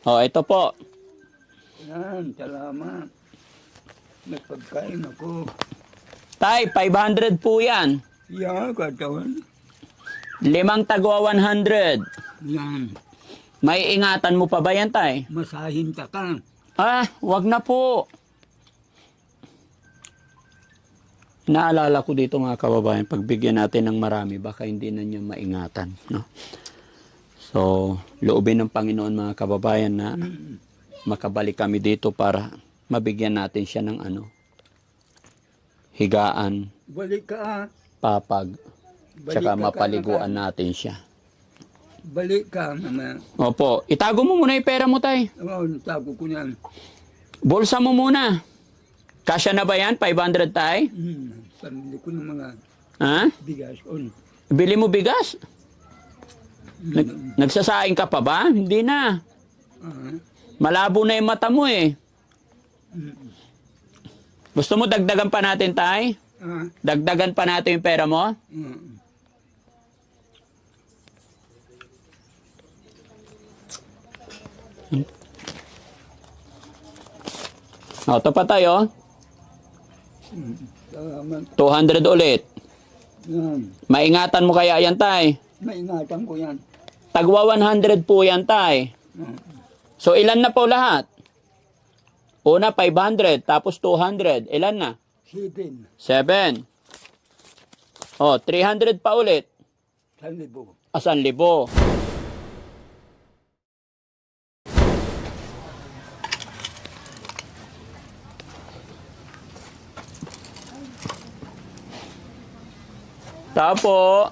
O, ito po. Yan, salamat. Nagpagkain ako. Tay, 500 po yan. Yan, katawan. 5 tagwa 100. Yan, May ingatan mo pa ba yan, tay? masahin ka ka. Ah, wag na po. Naalala ko dito mga kababayan, pagbigyan natin ng marami, baka hindi na niya maingatan. No? So, loobin ng Panginoon mga kababayan na makabalik kami dito para mabigyan natin siya ng higaan, Balik ka. papag, Balik tsaka ka, mapaliguan kailangan. natin siya. Balik ka naman. Opo, itago mo muna yung pera mo, tay. Oh, tago ko yan. Bulsa mo muna. Kasya na ba yan? 500, tay? Pamili ko ng mga Ha? bigas. On. Bili mo bigas? Nagsasaing ka pa ba? Hindi na. Malabo na yung mata mo eh. Gusto mo dagdagan pa natin, tay? Dagdagan pa natin yung pera mo? O, ito pa tayo. Salamat. 200 ulit. Yan. Maingatan mo kaya yan, tay? Maingatan ko yan. Tagwa 100 po yan, tay. So, ilan na po lahat? Una, 500. Tapos 200. Ilan na? 7. 7. O, 300 pa ulit. 1,000. 1,000. Tapo.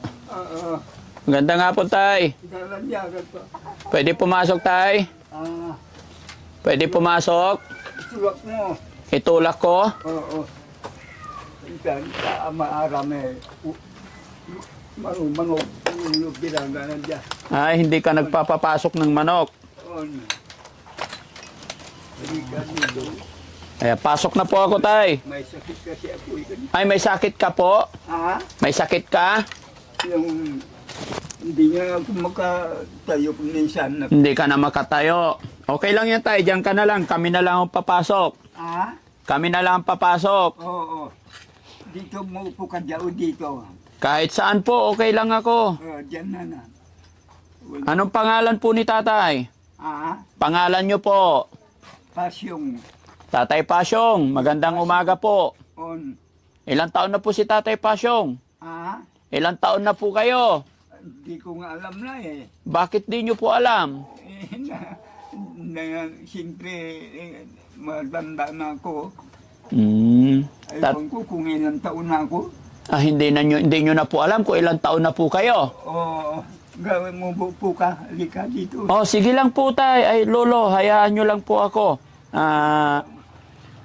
Ganda nga po, tay. Dalanyagan pa. Pwede pumasok, tay. Pwede pumasok. Sulak mo. Itulak ko. Oo. Ikan sa maarame. Manok. Ulog bilangan dyan. Ay, hindi ka nagpapapasok ng manok. On. Balikan dito. Ay, pasok na po ako, tay. May sakit kasi ako. Ay, may sakit ka po? May sakit ka? Yung hindi nga ako makatayo minsan. Hindi ka na makatayo. Okay lang yan, tay. Diyan ka na lang. Kami na lang ang papasok. Kami na lang ang papasok. Oo. Dito mo upo ka dyan o dito. Kahit saan po, okay lang ako. Diyan na. Anong pangalan po ni tatay? Pangalan nyo po? Pasyong. Tatay Pasyong. Magandang umaga po. On. Ilang taon na po si Tatay Pasyong? Ilang taon na po kayo? Hindi ko nga alam na eh. Bakit di nyo po alam? Siyempre, matanda na ako. Tat- Ayun ko kung ilang taon na ako. hindi nyo na po alam kung ilang taon na po kayo. Oo. Gawin mo po ka. Halika dito. Oh, sige lang po, tay. Ay, lolo, hayaan nyo lang po ako.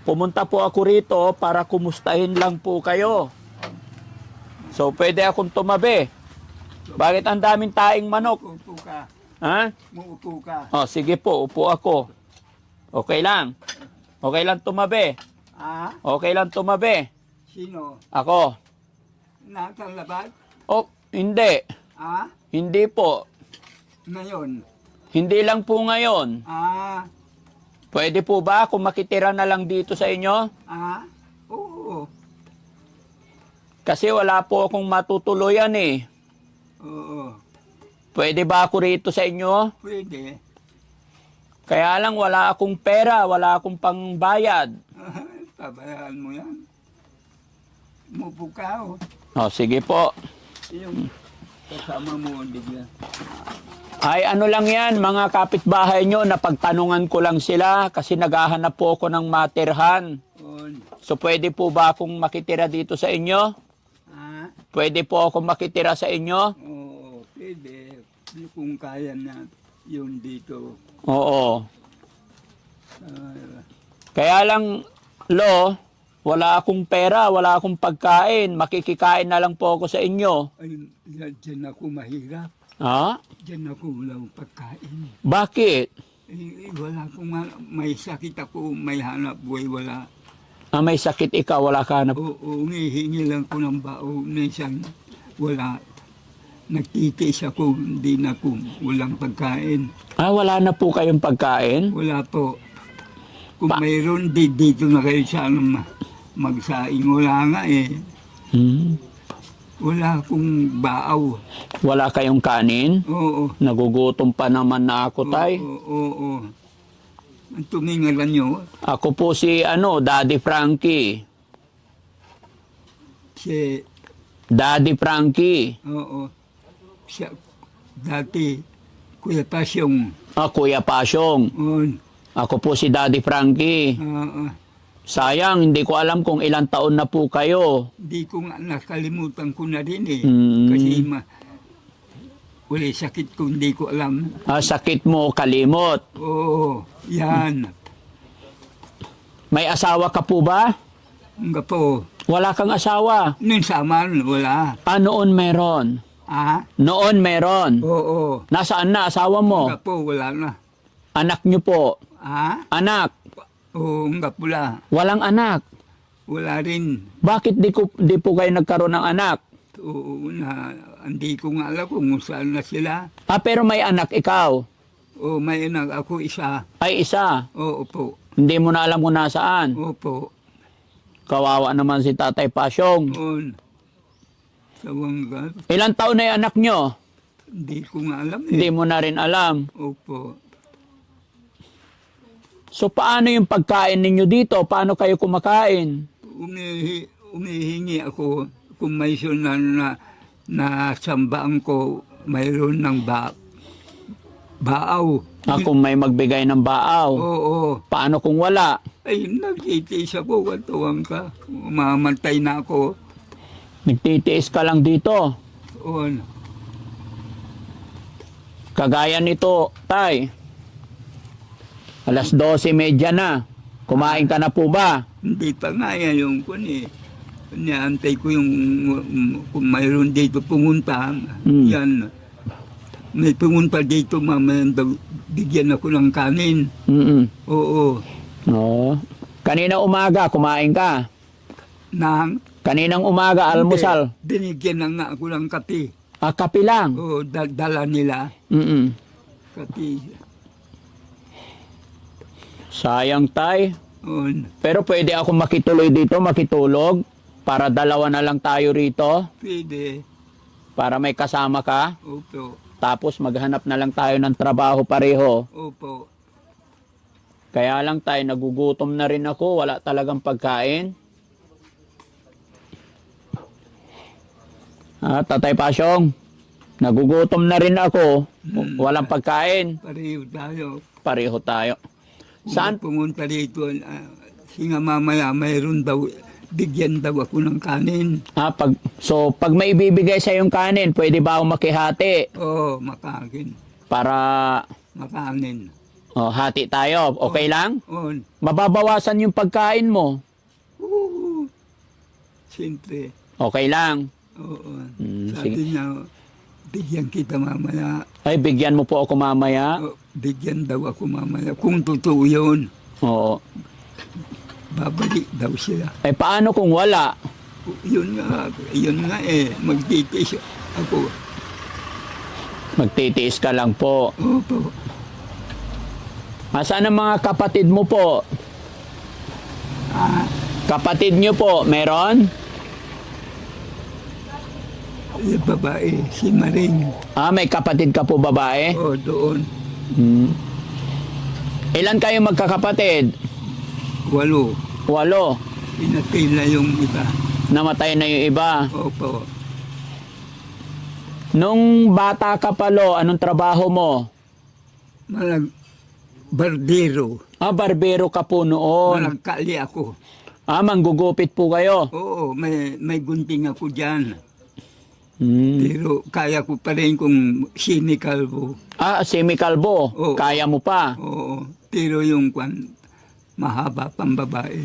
Pumunta po ako rito para kumustahin lang po kayo. So, pwede akong tumabi. Bakit ang daming taing manok? Upo ka. Ha? Muupo ka. Oh, sige po, upo ako. Okay lang. Okay lang tumabi. Okay lang tumabi. Sino? Ako. Nasa labas? Oh, hindi. Hindi po. Ngayon? Hindi lang po ngayon. Pwede po ba kung makitira na lang dito sa inyo? Oo. Kasi wala po akong matutuluyan eh. Oo. Pwede ba ako rito sa inyo? Pwede. Kaya lang wala akong pera, wala akong pangbayad. Tabayan mo yan. Umupo ka o. Oh, sige po. Yung kasama mo bigla. Ay ano lang yan, mga kapitbahay nyo, napagtanungan ko lang sila kasi naghahanap po ako ng matirhan. So pwede po ba akong makitira dito sa inyo? Pwede po akong makitira sa inyo? Oo, pwede. Kung kaya na yun dito. Oo. Kaya lang, Lo, wala akong pera, wala akong pagkain. Makikikain na lang po ako sa inyo. Ay, dyan ako mahirap. Ha? Dyan ako walang pagkain. Bakit? Wala akong, may sakit ako, may hanap buhay, wala. May sakit ikaw, wala ka na. Oo, hihingi lang ko ng bao, minsan wala. nagtitiis ako, hindi na ako, walang pagkain. Ah, wala na po kayong pagkain? Wala po. Kung mayroon, dito na kayo sana magsaing. Wala nga eh. Hmm. Wala akong baaw. Wala kayong kanin? Oo. Nagugutom pa naman na ako, tay. Oo. Ang tumingalan nyo, Ako po si, Daddy Frankie. si, Daddy Frankie. oo, siya, dati, Kuya Pasyong, Kuya Pasyong. on, Ako po si Daddy Frankie. Sayang, hindi ko alam kung ilang taon na po kayo. di ko nga nakalimutan ko na rin eh. Mm. Kasi wala sakit ko, hindi ko alam. Sakit mo, kalimot. Oo, yan. May asawa ka po ba? Nga po, Wala kang asawa. nung saman, wala. Noon meron. Noon meron. Oo, Nasaan na asawa mo? nga po, wala na. Anak nyo po. Anak. Oo, nga pula. Walang anak. Wala rin. Bakit di po kayo nagkaroon ng anak? Oo, hindi ko nga alam kung saan na sila. Pero may anak ikaw. Oo, may anak ako isa. Ay, isa. Oo po. Hindi mo na alam kung nasaan. Opo. Kawawa naman si Tatay Pasyong. On. Sa Wangga. Ilang taon na yung anak nyo? Hindi ko nga alam eh. Hindi mo na rin alam. Opo. So, paano yung pagkain ninyo dito? Paano kayo kumakain? Umihingi ako kung may sunan na sambaan ko mayroon ng baaw. Kung may magbigay ng baaw. Oo. Paano kung wala? Ay, nagtitiis ako. Katuwang ka. Mamantay na ako. Nagtitiis ka lang dito. On. Kagaya nito, tay. 12:30 na. Kumain ka na po ba? Hindi pa nga yan yung kun eh. Niantay ko yung kung mayroon dito pumunta. Yan. May pumunta dito mamaya daw bigyan ako ng kanin. Oo. No. Kanina umaga, kumain ka. Kaninang umaga, almusal. Binigyan na nga ako ng kape. Kape lang. Oo, dala nila. Kape. Sayang, tay. On. Pero pwede ako makituloy dito, makitulog. Para dalawa na lang tayo rito. Pwede. Para may kasama ka. Opo. Tapos maghanap na lang tayo ng trabaho pareho. Opo. Kaya lang tayo, nagugutom na rin ako. Wala talagang pagkain. Tatay Pasyong, nagugutom na rin ako. Walang pagkain. Pareho tayo. Pareho tayo. Saan? Pumunta dito. Singa mamaya mayroon daw. Bigyan daw ako ng kanin. Pag may ibibigay sa yung kanin, pwede ba ako makihati? Oo, makain. Para Makanin. hati tayo. Okay lang? On. Mababawasan yung pagkain mo. Oo. Siyempre. Okay lang. Oo. Sige. Sabi niya, bigyan kita mamaya. Ay, bigyan mo po ako mamaya. Bigyan daw ako mamaya. Kung totoo yun, Oo. babalik daw sila. Paano kung wala? Yun nga eh. Magtitis ako. Magtitiis ka lang po. Opo. Saan ang mga kapatid mo po? Kapatid nyo po, meron? Yung babae, si Maring. May kapatid ka po babae? Oo, doon. Ilan kayo magkakapatid? 8. 8. Pinatay na yung iba. Namatay na yung iba. Opo. Nung bata ka palo, anong trabaho mo? Barbero. Barbero ka po noon. Malagkali ako. Manggugupit po kayo. Oo, may gunting ako dyan. Hmm. Pero kaya ko pa rin kung sinikalbo. Semikalbo. Oo. Kaya mo pa. Oo. Pero yung mahaba pang babae.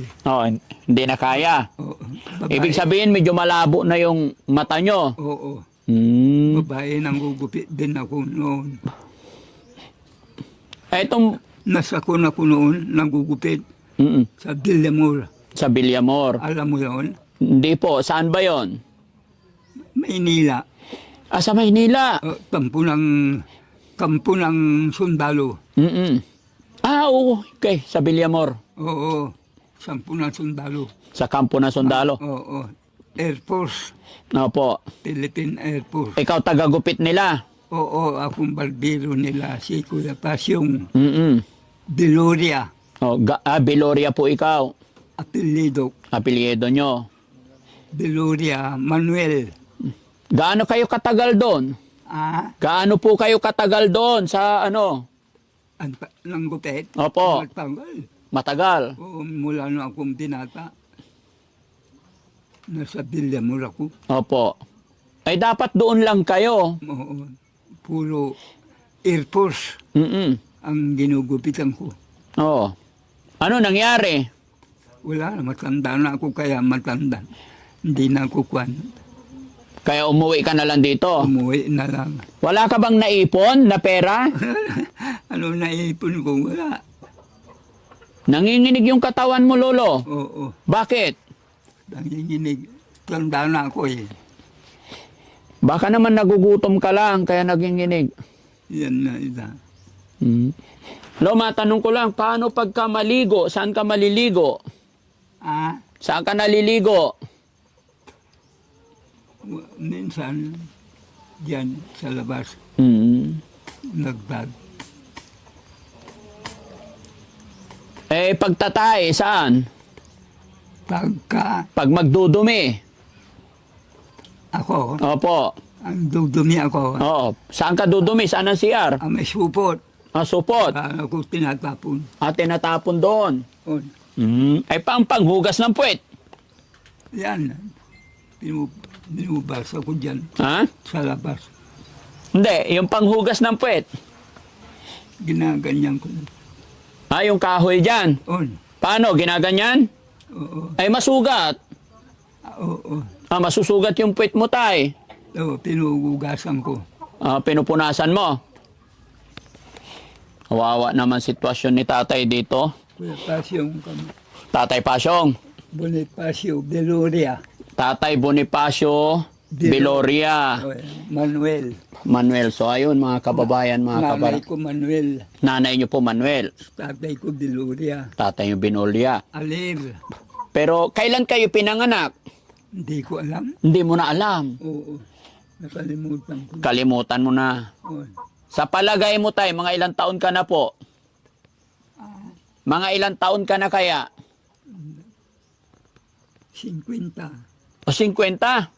Hindi na kaya. Oo. Babae. Ibig sabihin, medyo malabo na yung mata nyo. Oo. Hmm. Babae nang gugupit din ako noon. Itong Nasa ko na ko noon, nanggugupit sa Villamor. sa Villamor. Alam mo yon? Hindi po. Saan ba yon? Maynila. Sa Maynila. Kampo ng sundalo. Mm-mm. Oo. Okay, sa Villamor. Oo, 10 na sundalo. Sa kampo na sundalo. Oo, Air Force, Opo. Philippine Air Force. Ikaw tagagupit nila. Oo, akong barbero nila, si Kuya Pasyong Mm-mm. Deloria, Biloria po ikaw. apelido Apelyido nyo. Deloria Manuel. Gaano kayo katagal doon? Gaano po kayo katagal doon sa ano? Ng gupit? Opo. Matagal. Matagal. Oo, mula na akong binata. Nasa Villamor ako. Opo. Ay dapat doon lang kayo. Oo, puro Air Force Mm-mm. ang ginugupitan ko. Oo. Ano nangyari? Wala na, matanda na ako kaya matanda. Hindi na ako kwan. Kaya umuwi ka na lang dito. Umuwi na lang. Wala ka bang naipon na pera? Ano naipon ko? Wala. Nanginginig yung katawan mo, Lolo. Oo. Bakit? Nanginginig. Tanda na ako eh. Baka naman nagugutom ka lang, kaya naginginig. Yan na ita. Lo, matanong ko lang, paano pagka maligo? Saan ka maliligo? Saan ka naliligo? Minsan, diyan sa labas, nagbag. Pagtatay, saan? Pag magdudumi. Ako, Opo. ang dudumi ako, Oo. Saan ka dudumi? Saan ang CR? may supot. Supot. Ako tinatapon. Tinatapon doon. O, Panghugas ng puwet. yan. Binubas ako dyan Ha? sa labas. Hindi, yung panghugas ng puwet. Ginaganyan ko. Yung kahoy dyan. On. Paano? Ginaganyan? Oo. Masugat. Oo. Masusugat yung puwet mo, tay. Oo, pinugugasan ko. Pinupunasan mo. Kawawa naman sitwasyon ni tatay dito. Kuya Pasyong kami. Tatay Pasyong. Bonifacio Deloria. Tatay Bonifacio Biloria. Manuel. Manuel. So ayun mga kababayan, mga Nanay kabarang. ko Manuel. Nanay niyo po Manuel. Tatay ko Deloria. Tatay niyo Binolia. Alir. Pero kailan kayo pinanganak? Hindi ko alam. Hindi mo na alam. Oo. Nakalimutan ko. Kalimutan mo na. Oo. Sa palagay mo tay, mga ilang taon ka na po? Mga ilang taon ka na kaya? 50. O 50?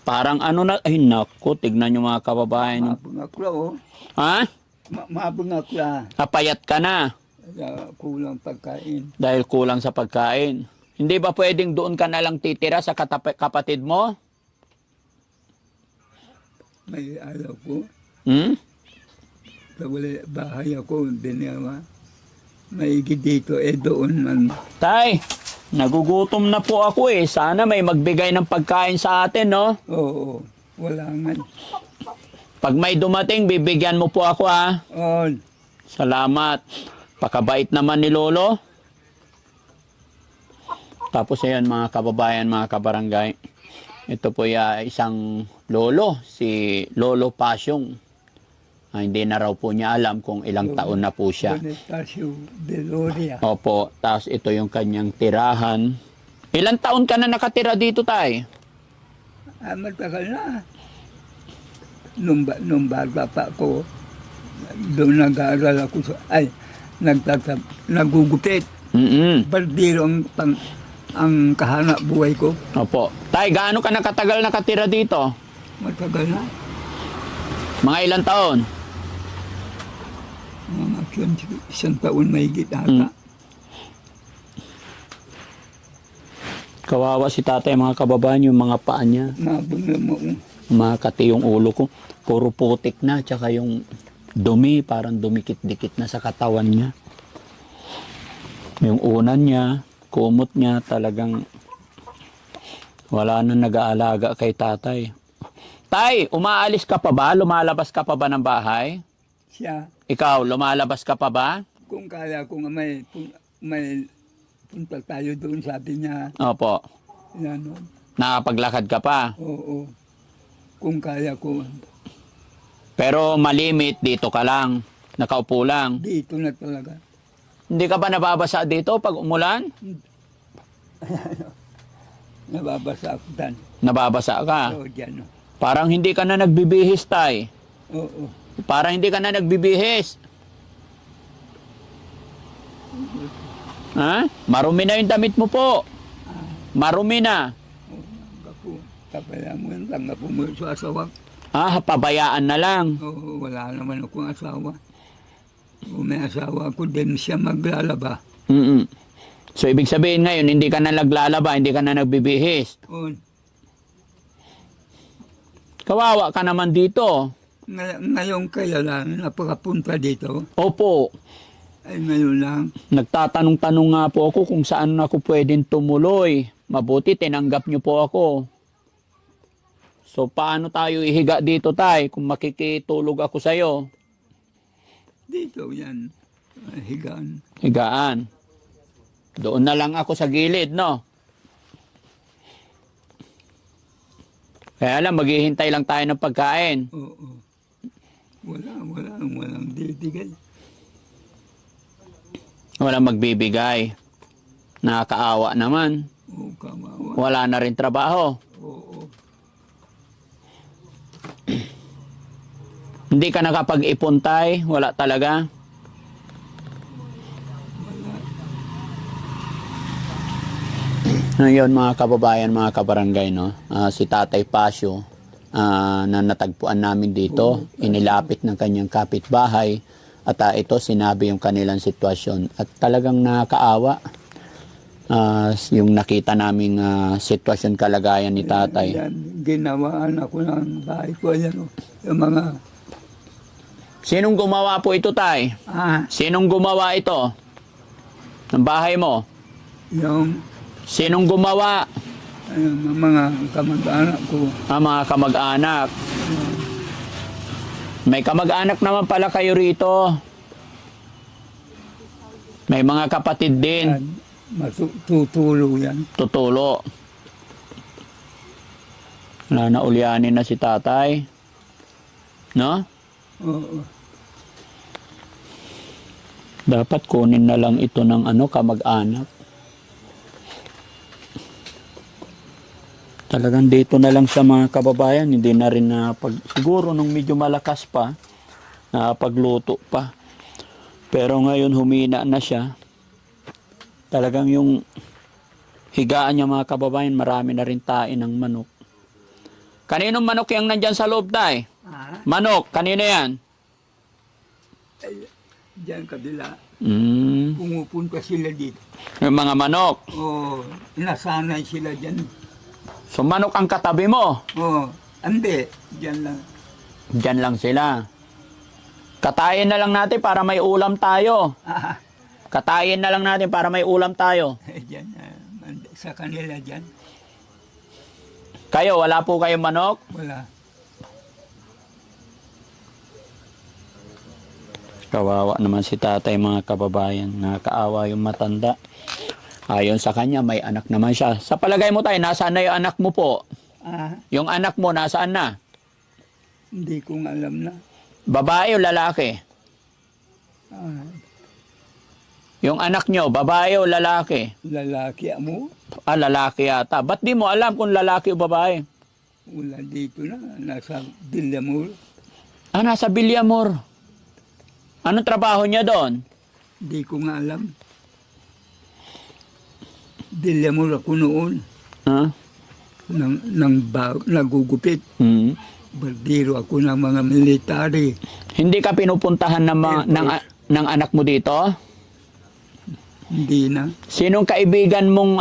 Parang ano na, ay naku, tignan nyo mga kababayan. Mabungakla oh. Ha? Mabungakla. Kapayat ka na Kulang pagkain. dahil kulang sa pagkain. Hindi ba pwedeng doon ka na lang titira sa kapatid mo? May alaw ko. Sa wala bahay ako, binawa. Maigi dito, doon man. Tay, nagugutom na po ako eh. Sana may magbigay ng pagkain sa atin, no? Oo, wala nga. Pag may dumating, bibigyan mo po ako, ha? On. Salamat. Pakabait naman ni Lolo. Tapos ayan mga kababayan, mga kabarangay. Ito po isang lolo, si Lolo Pasyong. Hindi na raw po niya alam kung ilang taon na po siya. Bonifacio Deloria. Opo, tapos ito yung kanyang tirahan. Ilang taon ka na nakatira dito, tay? Matagal na. Nung bata pa ako, doon nag-aaral ako nagugupit. Bardero ang kahanap buhay ko. Opo. Tay, gaano ka nakatagal nakatira dito? Matagal na. Mga ilang taon? Mga isang taon may ata. Kawawa si tatay, mga kababayan, yung mga paa niya. Mabunga mo. Makati yung ulo ko. Puro putik na, tsaka yung dumi, parang dumikit-dikit na sa katawan niya. Yung unan niya, kumot niya, talagang wala nang nag-aalaga kay tatay. Tay, umaalis ka pa ba? Lumalabas ka pa ba ng bahay? Siya, Ikaw, lumalabas ka pa ba? kung kaya ko nga may punta tayo doon, sabi niya, Opo. ano, Nakapaglakad ka pa. Oo. Kung kaya ko, Pero malimit, dito ka lang. Nakaupo lang. dito na talaga. Hindi ka ba nababasa dito pag umulan? Nababasa ako dan. Nababasa ka. Oo, dyan. Oh. Parang hindi ka na nagbibihis, tay. Oo. Parang hindi ka na nagbibihis. Ha? Marumi na yung damit mo po. Marumi na. Ako, kapaya mo yan lang ako mo sa asawa. Pabayaan na lang. Oo, wala naman akong asawa. Kung may asawa ako, din siya maglalaba. Mm-mm. So, ibig sabihin ngayon, hindi ka na naglalaba, hindi ka na nagbibihis. Oo. Kawawa ka naman dito. Ngayon kaya lang, napakapunta dito. Opo. Ay, ngayon lang. Nagtatanong-tanong nga po ako kung saan ako pwedeng tumuloy. Mabuti, tinanggap niyo po ako. So, paano tayo ihiga dito, tay, kung makikitulog ako sa'yo? Dito yan. Higaan. Higaan. Doon na lang ako sa gilid, no? Kaya lang, maghihintay lang tayo ng pagkain. Oo. Walang didigay. Walang magbibigay. Nakakaawa naman. Oo, kamawa. Wala na rin trabaho. Oo. Hindi ka nakapag-ipon, tay? Wala talaga? Ngayon, mga kababayan, mga kabarangay, no? Si Tatay Pasio, na natagpuan namin dito, inilapit ng kanyang kapitbahay, at ito, sinabi yung kanilang sitwasyon. At talagang nakakaawa yung nakita naming sitwasyon, kalagayan ni Tatay. Yan, ginawaan ako ng bahay ko. Yan, oh. Yung mga... Sinong gumawa po ito, Tay? Sinong gumawa ito? Ng bahay mo? Yung Sinong gumawa? mga kamag-anak ko. Mga kamag-anak. May kamag-anak naman pala kayo rito. May mga kapatid din. Yan, matutulo yan. Tutulo. Wala na ulyanin na si Tatay. No? Oo. Dapat kunin na lang ito ng kamag-anak. Talagang dito na lang sa mga kababayan, hindi na rin siguro nung medyo malakas pa, pagluto pa. Pero ngayon humina na siya. Talagang yung higaan niya, mga kababayan, marami na rin tain ng manok. Kaninong manok yung nandyan sa loob, Tay? Manok, kanino yan? Ay, diyan kabila. Mm, Pumupunta sila dito. yung mga manok. Oo, nasanay sila dyan. So manok ang katabi mo. Oo, hindi. Diyan lang. Diyan lang sila. Katayin na lang natin para may ulam tayo. Katayin na lang natin para may ulam tayo. Diyan, sa kanila dyan. Kayo, wala po kayong manok? Wala. Kawawa naman si Tatay, mga kababayan. Nakakaawa yung matanda. Ayon sa kanya, may anak naman siya. Sa palagay mo, Tay, nasaan na yung anak mo po? Yung anak mo, nasaan na? Hindi ko nga alam na. Babae o lalaki? Yung anak nyo, babae o lalaki? Lalaki mo? Lalaki yata. Ba't di mo alam kung lalaki o babae? Wala dito na. Nasa Villamor. Nasa Villamor. Anong trabaho niya doon? Hindi ko nga alam. Villamor ako noon. Ha? Nagugupit. Hmm. Baldiro ako ng mga military. Hindi ka pinupuntahan ng anak mo dito? Hindi na. Sinong kaibigan mong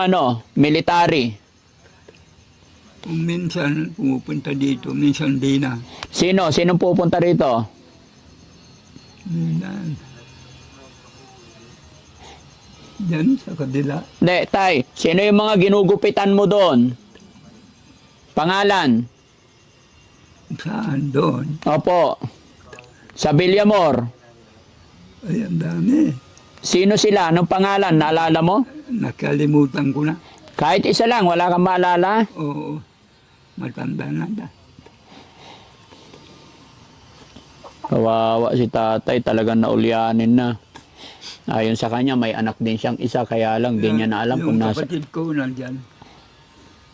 military? Kung minsan pumupunta dito, minsan di na. Sinong pupunta rito? Diyan sa kabila. Hindi, Tay. Sino yung mga ginugupitan mo doon? Pangalan? Saan doon? Opo. Sa Villamor. Ay, ang dami. Sino sila? Anong pangalan? Naalala mo? Nakalimutan ko na. Kahit isa lang, wala kang maalala? Oo. Matanda na da. Kawawa si tatay, talagang naulyanin na. Ayon sa kanya, may anak din siyang isa, kaya lang di niya na alam kung Yung nasa... kapatid ko nandyan.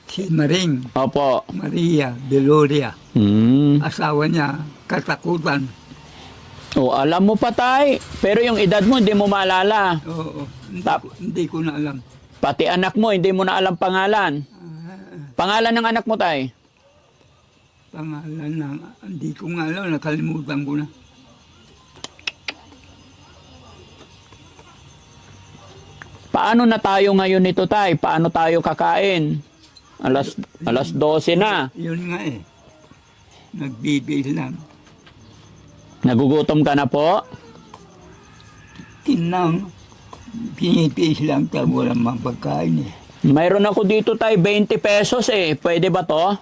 Si Maring. Opo. Maria Deloria. Asawa niya, katakutan. O, alam mo pa, tay. Pero yung edad mo, hindi mo maalala. Oo. Tap. Hindi ko na alam. Pati anak mo, hindi mo na alam pangalan. Pangalan ng anak mo, tay? Pangalan na, hindi ko nga alam, nakalimutan ko na. Paano na tayo ngayon nito, tay? Paano tayo kakain? Alas 12 na. Yun nga eh. Nagbibihis lang. Nagugutom ka na po? Tinang, pinipis lang ta, walang mapagkain eh. Mayroon ako dito, tay, 20 pesos eh. Pwede ba to?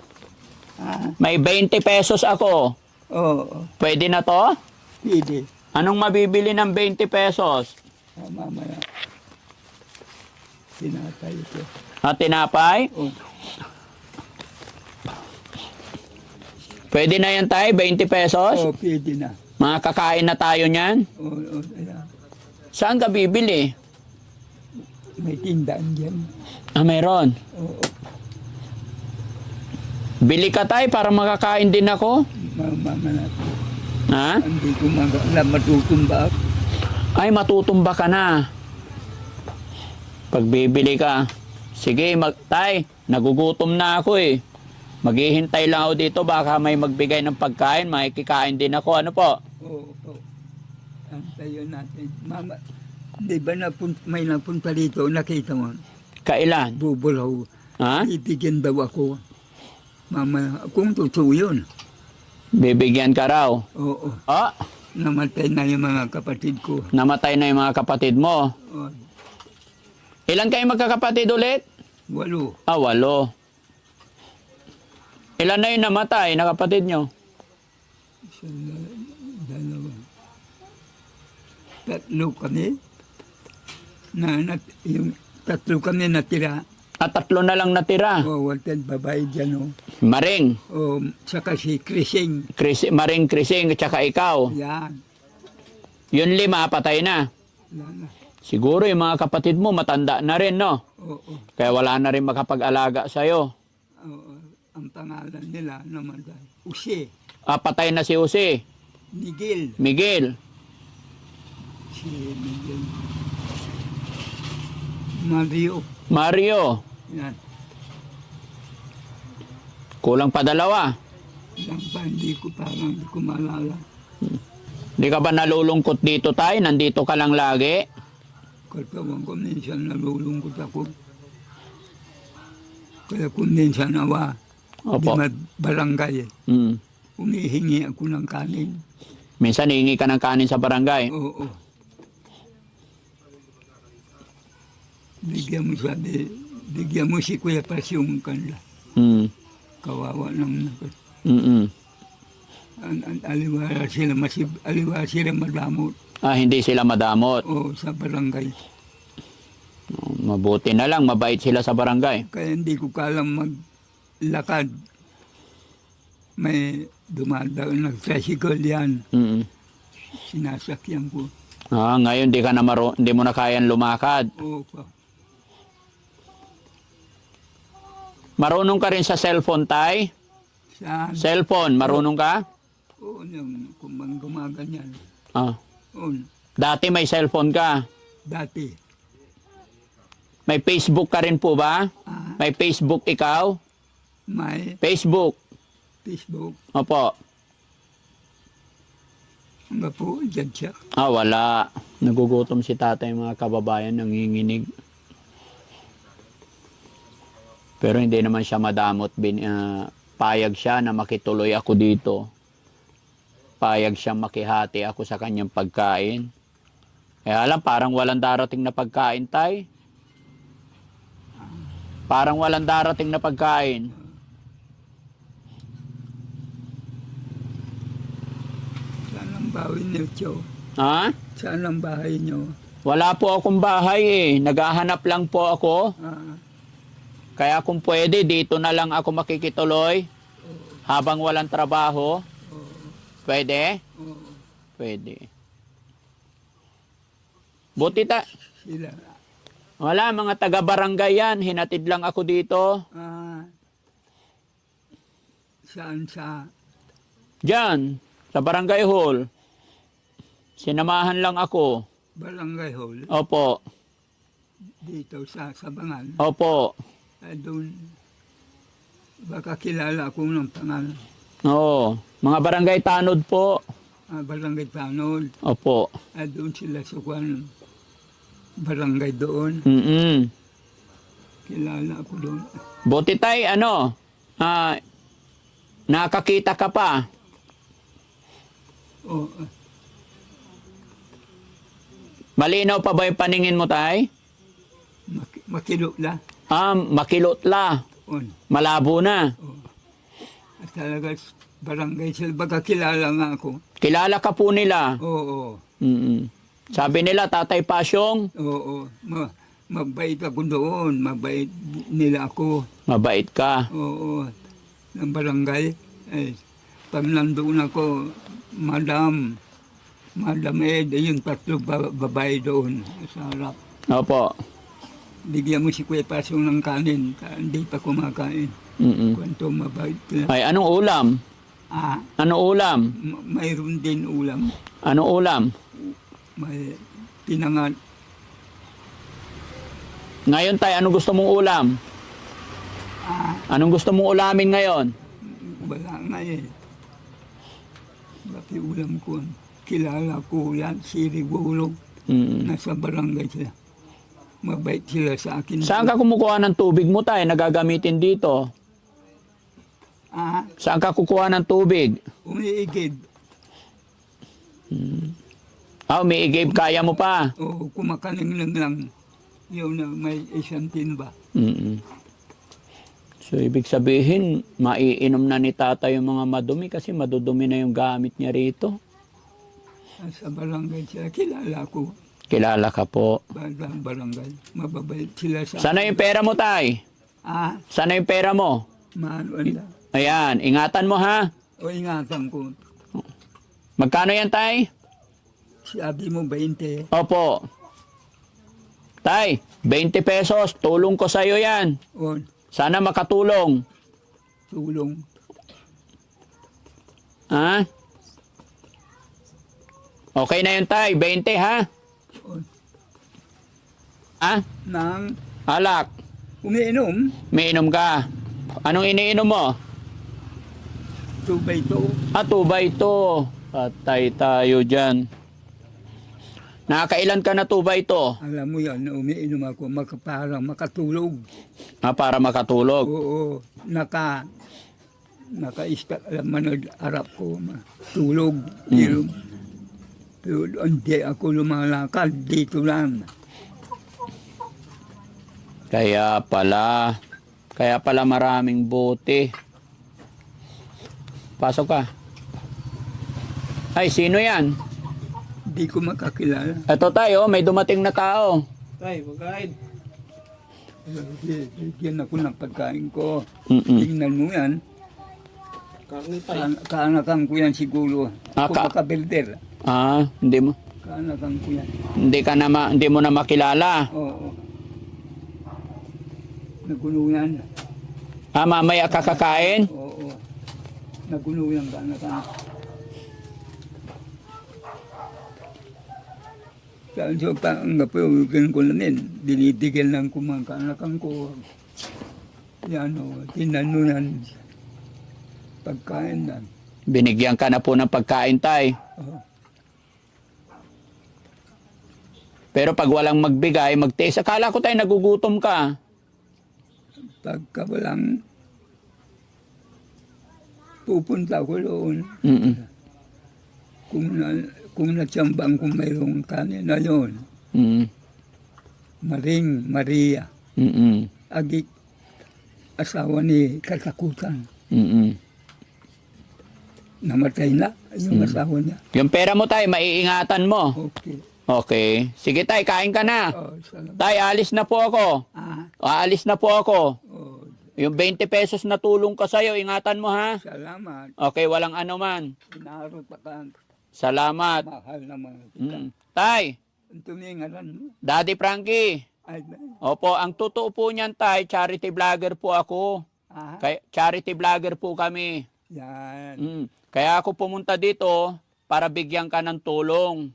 Ah, May 20 pesos ako. oo, Pwede na to? pwede. Anong mabibili ng 20 pesos? Mamaya. Tinatay ko. Tinapay? Oh, Pwede na yan, tay, 20 pesos? oh, pwede na. Makakain na tayo niyan? Oo, ayan. Saan ka bibili? May tindahan dyan. Meron. Oo, Bili ka, tay, para makakain din ako. mamaya. Ha? Hindi ko alam, matutumba ako. Ay, matutumba ka na. Pag bibili ka. Sige, tay, nagugutom na ako eh. Maghihintay lang ako dito, baka may magbigay ng pagkain, makikikain din ako. Ano po? Oo, oo. Antayin natin. Mama, di ba may napunta dito, nakita mo? Kailan? Bubulaw. Ha? Ibigyan daw ako. Mama, kung totoo yun. Bibigyan ka raw. Oo. Oh, Namatay na yung mga kapatid ko. namatay na yung mga kapatid mo. Oo. Ilan kayo magkakapatid ulit? 8. 8. Ilan na yung namatay na kapatid nyo? Isa, dalawa. 3 kami. Yung 3 kami natira. 3 na lang natira. Walter, babae dyan. Maring. Saka si Krising. Maring Krising at saka ikaw. Yan. Yun 5, patay na. Yan na. Siguro yung mga kapatid mo matanda na rin, no? Oo. Kaya wala na rin makapag-alaga sa'yo. Oo. Ang pangalan nila naman ay Jose. Patay na si Jose. Miguel. Miguel. Si Miguel. Mario. Mario. Yan. Kulang pa 2. Yan pa, hindi ko maalala. Di ka ba nalulungkot dito, tay? Nandito ka lang lagi? Katawan ko minsan nalulungkot ako. Kaya kung minsan awa, di Opo. barangay, humihingi ako ng kanin. Minsan hihingi ka ng kanin sa barangay. Oo. Bigyan mo si Kuya Pas yung kanila. Mm. Kawawa naman ako. Mm-mm. Aliwa sila madamot. Hindi sila madamot. O sa barangay. Mabuti na lang, mabait sila sa barangay. Kaya hindi ko kalang maglakad. May dumadaan, nag-tricycle yan. Mm. Sinasakyan ko. Ngayon hindi mo na kayang lumakad. Oo pa. Marunong ka rin sa cellphone, tay? Saan? Cellphone, marunong ka? Oo, yung kumang gumaganyan. Ah. Oo, Dati may cellphone ka. dati. May Facebook ka rin po ba? May Facebook ikaw? May Facebook. Facebook. Opo. Hanggang po, dyan siya. Wala. Nagugutom si tatay, mga kababayan, nanginginig. Pero hindi naman siya madamot. Payag siya na makituloy ako dito. Payag siya makihati ako sa kanyang pagkain. Kaya alam, parang walang darating na pagkain, tay. Parang walang darating na pagkain. Saan ang bahay niyo, Cho? Ha? Saan ang bahay niyo? Wala po akong bahay eh. Naghahanap lang po ako. Kaya kung pwede, dito na lang ako makikituloy habang walang trabaho. Pwede? Oo. Pwede. Buti Sila. wala, mga taga-barangay yan. Hinatid lang ako dito. Saan sa Diyan, sa barangay hall. Sinamahan lang ako. Barangay Hall? Opo. Dito sa Sabangan. Opo. Doon, baka kilala ko ng pangalan. Oo. Mga barangay tanod po. Barangay Tanod. Opo. Doon sila sa kwan. Barangay doon. Mm-mm. Kilala ko doon. Buti tay, nakakita ka pa. Oh, Malinaw pa ba yung paningin mo, tay? makilok na. Makilot la. On. Malabo na. Oh. At talaga, barangay sila. Baka kilala nga ako. Kilala ka po nila. Oo. Mm-mm. Sabi nila, Tatay Pasyong, Oo. Mabait ako doon. Mabait nila ako. mabait ka. Oo. Ng barangay. Pag nandoon ako, Madam Ed, yung tatlo babae doon sa harap. Opo. Bigyan mo si Kuya Pasong ng kanin. Hindi pa kumakain. Mm-mm. Kwento mabait sila. Ay, anong ulam? Anong ulam? Mayroon din ulam. Anong ulam? May pinangat. Ngayon, tay, anong gusto mong ulam? Anong gusto mong ulamin ngayon? Wala nga eh. Bakit ulam ko? Kilala ko yan, si Rigolo. Mm. Nasa barangay sila. Mabait sila sa akin. Saan ka kumukuha ng tubig mo, tay, nagagamitin dito? Saan ka kukuha ng tubig? Umiigib. Umiigib, kaya mo pa. O kumakaling lang. Yun na may isang timba. Mm. So, ibig sabihin, maiinom na ni tata yung mga madumi kasi madudumi na yung gamit niya rito. Sa barangay sila, kilala ko. Kilala ka po. Barangay. Mababait sila sa Sana yung pera mo, tay? Sana yung pera mo? Maano lang. Ayan, ingatan mo ha. O ingatan ko. Magkano yan, tay? Sabi mo 20. Opo. Tay, 20 pesos. Tulong ko sa'yo yan. O Sana makatulong. tulong. Ha? Okay na yun, tay. 20, ha? O, Ha? nang Alak. umiinom, Miinom ka. Anong iniinom mo? tubay to. 2 by 2. Patay tayo dyan. Nakakailan ka na 2 by 2? Alam mo yan, umiinom ako parang makatulog. Para makatulog. Oo, naka-istak, alam mo, harap ko, tulog. Pero hindi ako lumalakad, dito lang. Kaya pala maraming bote. Pasok ka. Ay, sino yan? Hindi ko makakilala. Ito tayo, may dumating na tao. Tay, pagkain. Bigyan ako ng pagkain ko. Mm-mm. Tingnan mo yan. Karne, tay. Kaanakan ko yan siguro. Ako makabilder. Hindi mo. Kaanakan ko yan. Hindi mo na makilala. Oo. Nagulo yan. Mamaya kakakain? Oo. Nagulo yan kaanakan. So, parang napawigan ko lang din. Dinitigil lang ko mga kaanakan ko. Yan o, tinanunan. Pagkain lang. Binigyan ka na po ng pagkain, tay. Oo. Pero pag walang magbigay, magtiis. Akala ko tayo nagugutom ka. Pagka walang pupunta ko doon. Mm-mm. Kung natsambang kung mayroong kanin na yun. Mm-mm. Maria, Mm-mm. Agik, asawa ni Katakutan. Mm-mm. Namatay na yung asawa niya. Yung pera mo, tay, maiingatan mo. Okay. Okay. Sige, tay, kain ka na. Salamat. Tay, alis na po ako. Aalis na po ako. Oh. Yung 20 pesos na tulong ko sa'yo, ingatan mo ha. Salamat. Okay, walang ano man. Inaro pa ka. Salamat. Mahal naman kita. Tay, Ang tumingalan mo. Daddy Frankie. Ay, Opo, ang totoo po niyan, Tay, charity vlogger po ako. ah, Charity vlogger po kami. yan. Kaya ako pumunta dito para bigyan ka ng tulong.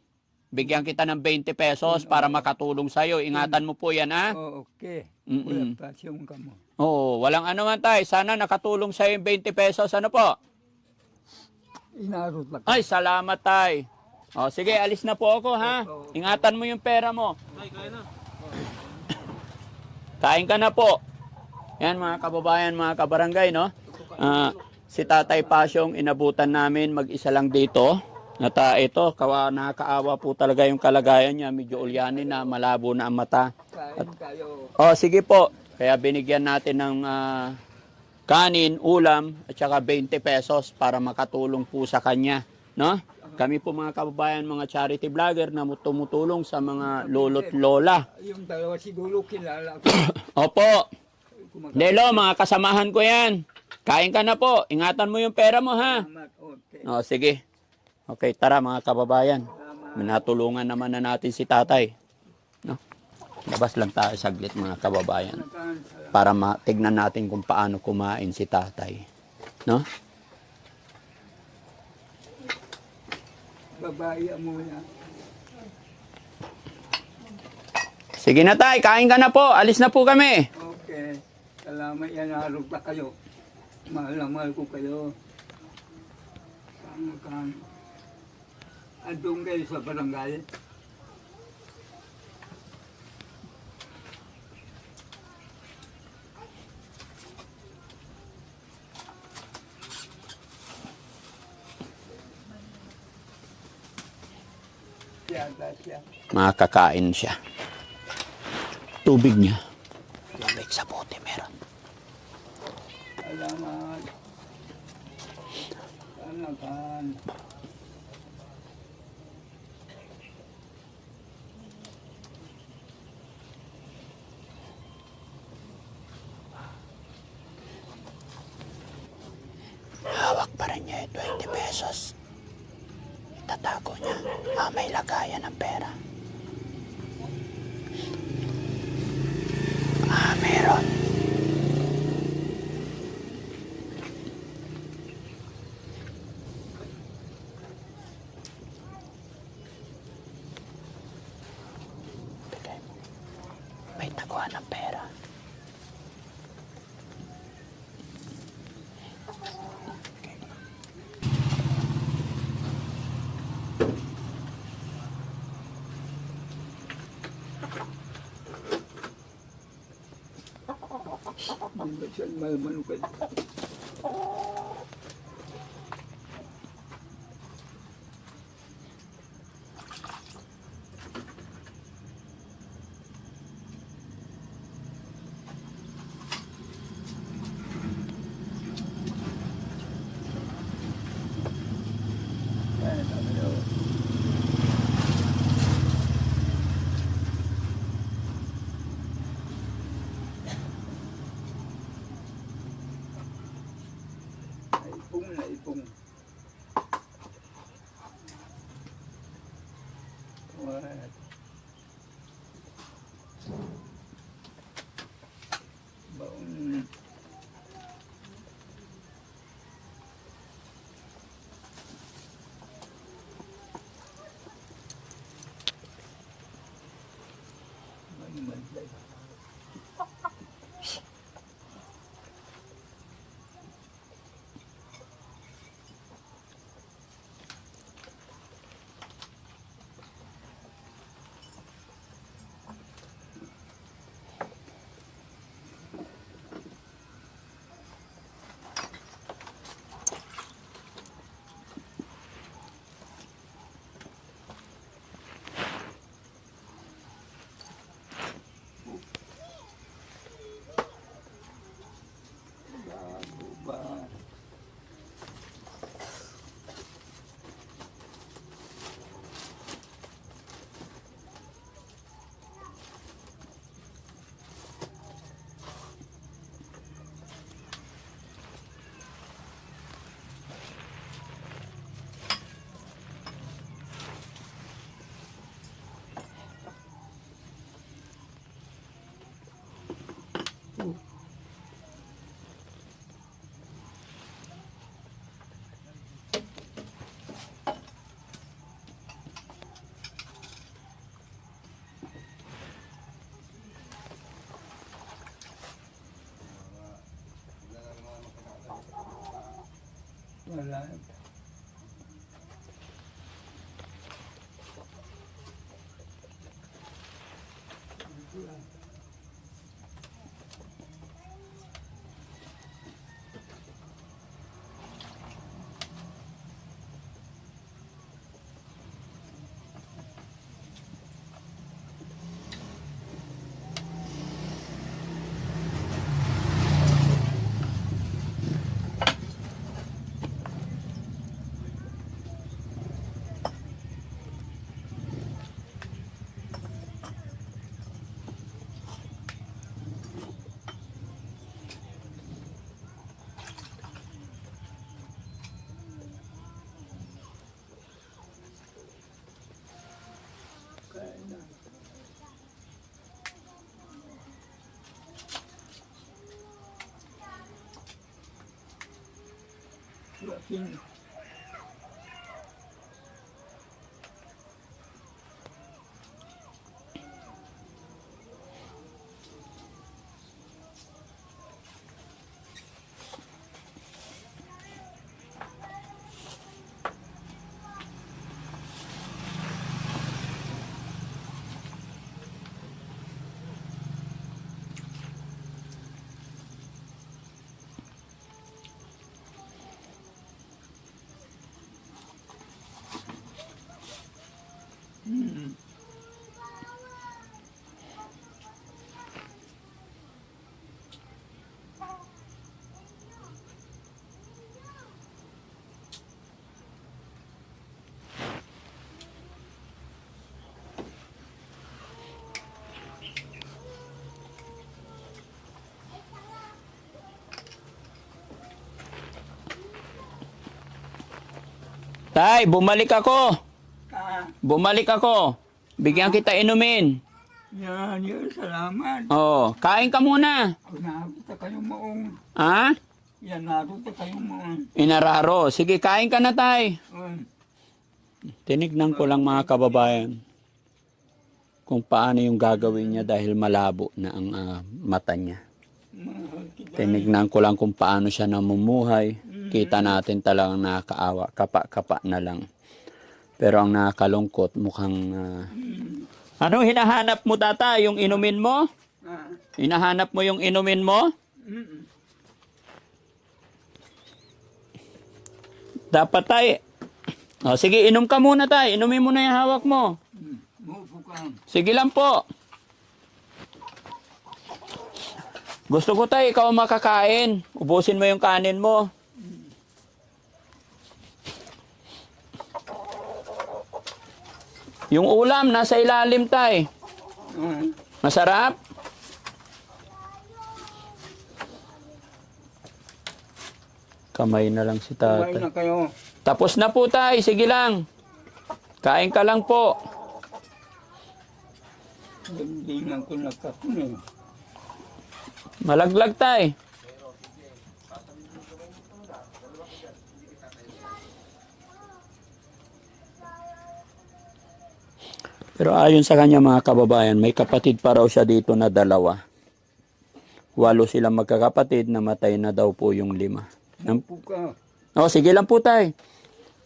Bigyan kita ng 20 pesos para makatulong sa'yo. Ingatan mo po yan, ha? Oh, okay. Mm-mm. Walang pasyon ka mo. Oo, walang ano man, Tay. Sana nakatulong sa'yo yung 20 pesos. Ano po? Inaro pa ka. Ay, salamat, Tay. O, sige, alis na po ako, ha? Ingatan mo yung pera mo. Kain ka na po. Yan, mga kababayan, mga kabarangay, no? Si Tatay Pasyong inabutan namin mag-isa lang dito. At ito, nakakaawa po talaga yung kalagayan niya. Medyo ulyanin na, malabo na ang mata. Kain tayo. O, sige po. Kaya binigyan natin ng kanin, ulam, at saka 20 pesos para makatulong po sa kanya. No? Kami po mga kababayan, mga charity vlogger na tumutulong sa mga lolo't lola. Yung dalawa siguro kilala ko. Opo. Lelo, mga kasamahan ko yan. Kain ka na po. Ingatan mo yung pera mo, ha? Salamat. Okay. O, sige. Okay, tara mga kababayan. Natulungan naman na natin si tatay. No? Labas lang tayo saglit mga kababayan. Para tignan natin kung paano kumain si tatay. No? Babae mo na. Sige na tay, kain ka na po. Alis na po kami. Okay. Salamat yan. Harap pa kayo. Mahal na mahal ko kayo. Kan. Andun kayo sa barangay. Siya. Makakain siya. Tubig niya. Tubig sa bote meron. Salamat. Salamat. Hawak pa rin niya yung 20 pesos. Itatago niya. May lagayan ng pera. Meron. Bigay mo. May taguan ng pera. Hindi ba siya malmanukan? Naipong. What? Baon. Wala. Yakin. Tay, bumalik ako. Ah, Bumalik ako. Bigyan kita inumin. yan, salamat. Oo, kain ka muna. Nakita kayong maong. Ha? Yan, nakita kayong maong. Inararo. Sige, kain ka na, tay. Tinignan ko lang mga kababayan kung paano yung gagawin niya dahil malabo na ang mata niya. Tinignan ko lang kung paano siya namumuhay. Kita natin talagang nakakaawa. Kapa-kapa na lang. Pero ang nakakalungkot mukhang... Ano hinahanap mo, tata? Yung inumin mo? Ah, Hinahanap mo yung inumin mo? Dapat, tay. O, sige, inom ka muna, tay. Inumin mo na yung hawak mo. Maupo ka. Sige lang po. Gusto ko, tay, ikaw ang makakain. Ubusin mo yung kanin mo. Yung ulam, nasa ilalim, tay. Masarap? Kamay na lang si Kumain tatay. na kayo. Tapos na po, tay. Sige lang. Kain ka lang po. Hindi nga ko nakakunin. Malaglag, tay. Pero ayon sa kanya mga kababayan, may kapatid pa raw siya dito na 2. 8 silang magkakapatid, namatay na daw po yung 5. Maupo ka. Oh, sige lang po, tay.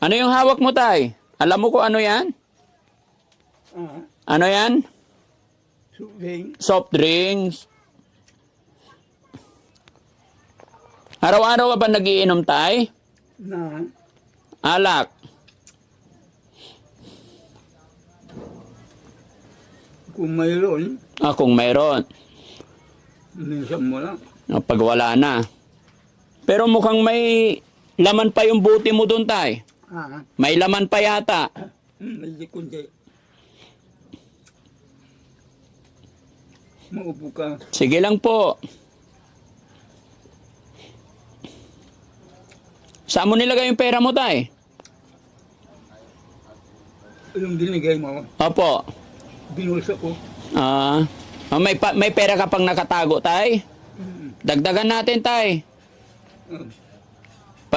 Ano yung hawak mo, tay? Alam mo ko ano yan? Ano yan? Suling. Soft drinks. Araw-araw ka ba nagiinom, tay? Na. Alak. Kung mayroon, Kung mayroon. minsan mo lang. Pag wala na. Pero mukhang may laman pa yung buti mo doon, tay. May laman pa yata. Hindi kundi. Maupo ka. Sige lang po. Saan mo nilagay yung pera mo, tay? Yung binigay mo, Opo. binulsa ko. May pera ka pang nakatago, tay? Dagdagan natin, tay.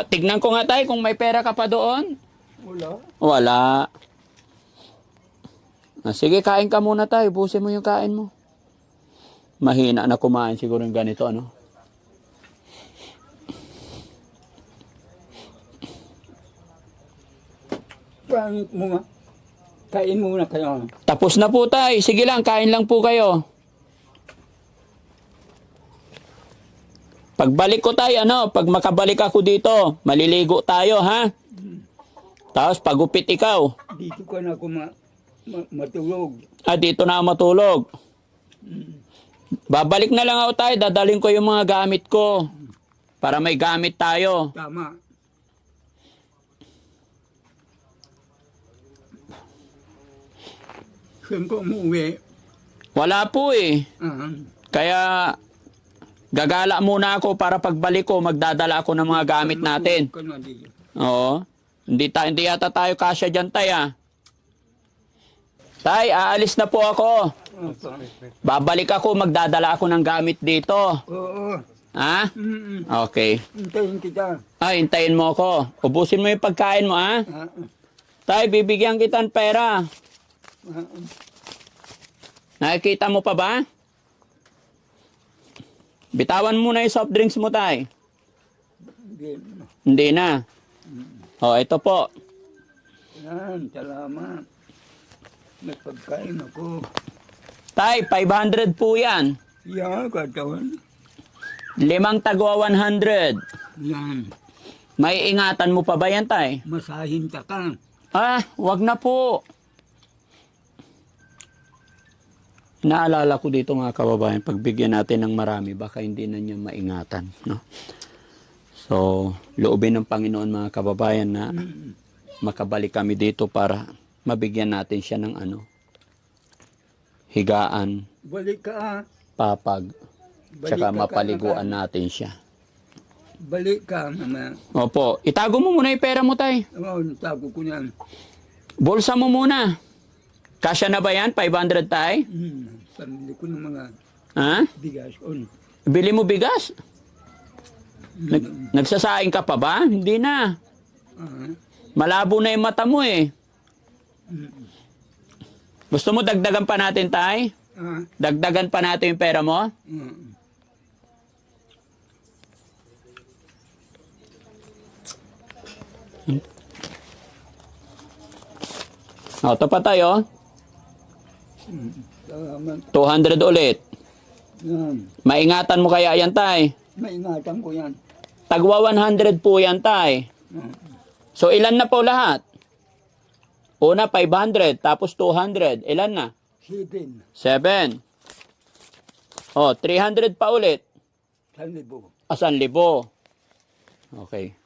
Tignan ko nga, tay, kung may pera ka pa doon. Wala. Wala. Sige, kain ka muna, tay. Busin mo yung kain mo. Mahina na kumain siguro yung ganito, ano? Parang mga, kain muna kayo. Tapos na po tay. Sige lang, kain lang po kayo. Pagbalik ko tayo, pag makabalik ako dito, maliligo tayo, ha? Tapos pagupit ikaw. Dito ka na ako matulog. Dito na ako matulog. Babalik na lang ako tayo, dadalhin ko yung mga gamit ko. Para may gamit tayo. Tama. Saan ko umuwi? Wala po eh. Kaya gagala muna ako para pagbalik ko, magdadala ako ng mga gamit natin. Oo. Hindi yata tayo kasya dyan, tay, ah. Tay, aalis na po ako. Babalik ako, magdadala ako ng gamit dito. Oo. Ha? Okay. Hintayin kita. Hintayin mo ako. Ubusin mo yung pagkain mo, ha? Tay, bibigyan kita ng pera. Nakikita mo pa ba? Bitawan mo na yung soft drinks mo, tay. Hindi na. Ito po. Yan, salamat. May pagkain ako. Tay, 500 po yan. Yan, katawan. 5 tagwa 100. Yan. May ingatan mo pa ba yan, tay? Masahin ta ka. Wag na po. Naalala ko dito mga kababayan, pagbigyan natin ng marami, baka hindi na niya maingatan, no? So, loobin ng Panginoon mga kababayan na makabalik kami dito para mabigyan natin siya ng higaan, Balik ka. papag, Balik tsaka ka, mapaliguan natin siya. Balik ka, mama. Opo, itago mo muna yung pera mo, tay. Oo, tago ko yan. Bulsa mo muna. Kasya na ba yan? 500, tay? Pamili ko ng mga Ha? bigas. Bili mo bigas? Nagsasaing ka pa ba? Hindi na. Malabo na yung mata mo eh. Gusto mo dagdagan pa natin, tay? Dagdagan pa natin yung pera mo? Ito pa tayo. Salamat. 200 ulit. Yan. Maingatan mo kaya yan, tay? Maingatan ko yan. Tagwa 100 po yan, tay. So, ilan na po lahat? Una, 500. Tapos 200. Ilan na? 7. 7. 300 pa ulit. 1,000. 1,000. Okay.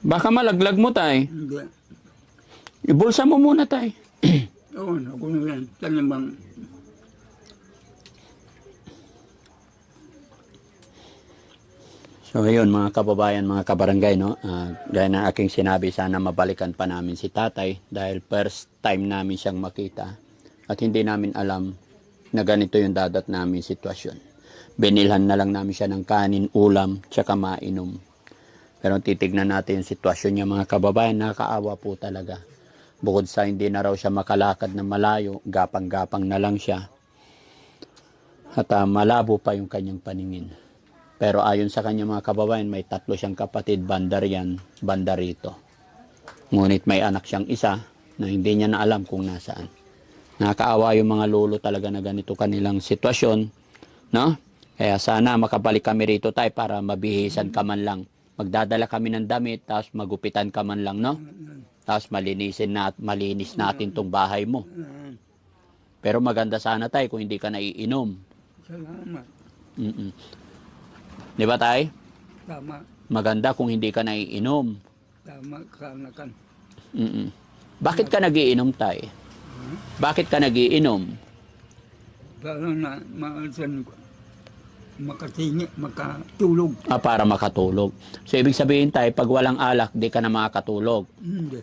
Baka malaglag mo, tay. Hindi. Ibulsa mo muna, tay. Oo, ako na yan. Saan bang... So, ayun, mga kababayan, mga kabarangay, no? Gaya ng aking sinabi, sana mabalikan pa namin si tatay dahil first time namin siyang makita at hindi namin alam na ganito yung dadat namin sitwasyon. Binilhan na lang namin siya ng kanin, ulam, tsaka mainom. Pero titignan natin yung sitwasyon niya, mga kababayan, nakakaawa po talaga. Bukod sa hindi na raw siya makalakad na malayo, gapang-gapang na lang siya. At malabo pa yung kanyang paningin. Pero ayon sa kanya, mga kababayan, may 3 siyang kapatid, banda riyan, banda rito. Ngunit may anak siyang isa na hindi niya na alam kung nasaan. Nakakaawa yung mga lolo talaga na ganito kanilang sitwasyon, no? Kaya sana makabalik kami rito, tay, para mabihisan ka man lang. Magdadala kami ng damit, tapos magupitan ka man lang, no? Tapos malinis natin tong bahay mo. Pero maganda sana, tay, kung hindi ka naiinom. Salamat. Di ba, tay? Tama. Maganda kung hindi ka naiinom. Tama ka na kan. Bakit ka nagiinom, tay? Bakit ka nagiinom? Para na maasan ko. Makatulog. Para makatulog. So, ibig sabihin, tay, pag walang alak, di ka na makakatulog. Hindi.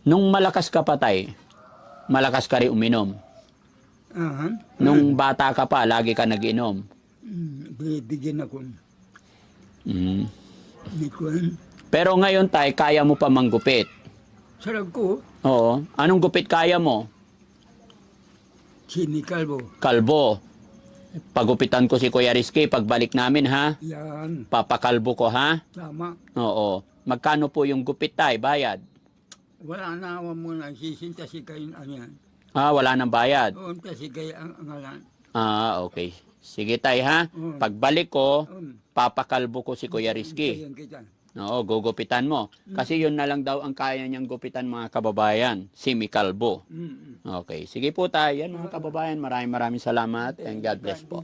Nung malakas ka pa, tay, malakas ka rin uminom. Nung bata ka pa, lagi ka nagiinom. Bibigyan ako. Mm. Hindi ko Pero ngayon, tay, kaya mo pa manggupit. Sarap ko, Oo. Anong gupit kaya mo? sinikalbo. Kalbo. Pagupitan ko si Kuya Rizky pagbalik namin ha. Yan, Papakalbo ko ha. tama. Oo. Magkano po yung gupit tay? Bayad? Wala na ako muna, sisinta si kayo ang yan. Ah, wala nang bayad. Doon si kayo ang ngalan. Ah, okay. Sige tay ha. Pagbalik ko, papakalbo ko si Kuya Rizky. Kayan kita. Oo, gugupitan mo. Kasi yun na lang daw ang kaya niyang gupitan mga kababayan. Si Mikalbo. Mm. Okay. Sige po tayo. Yan mga kababayan. Maraming salamat and God bless po.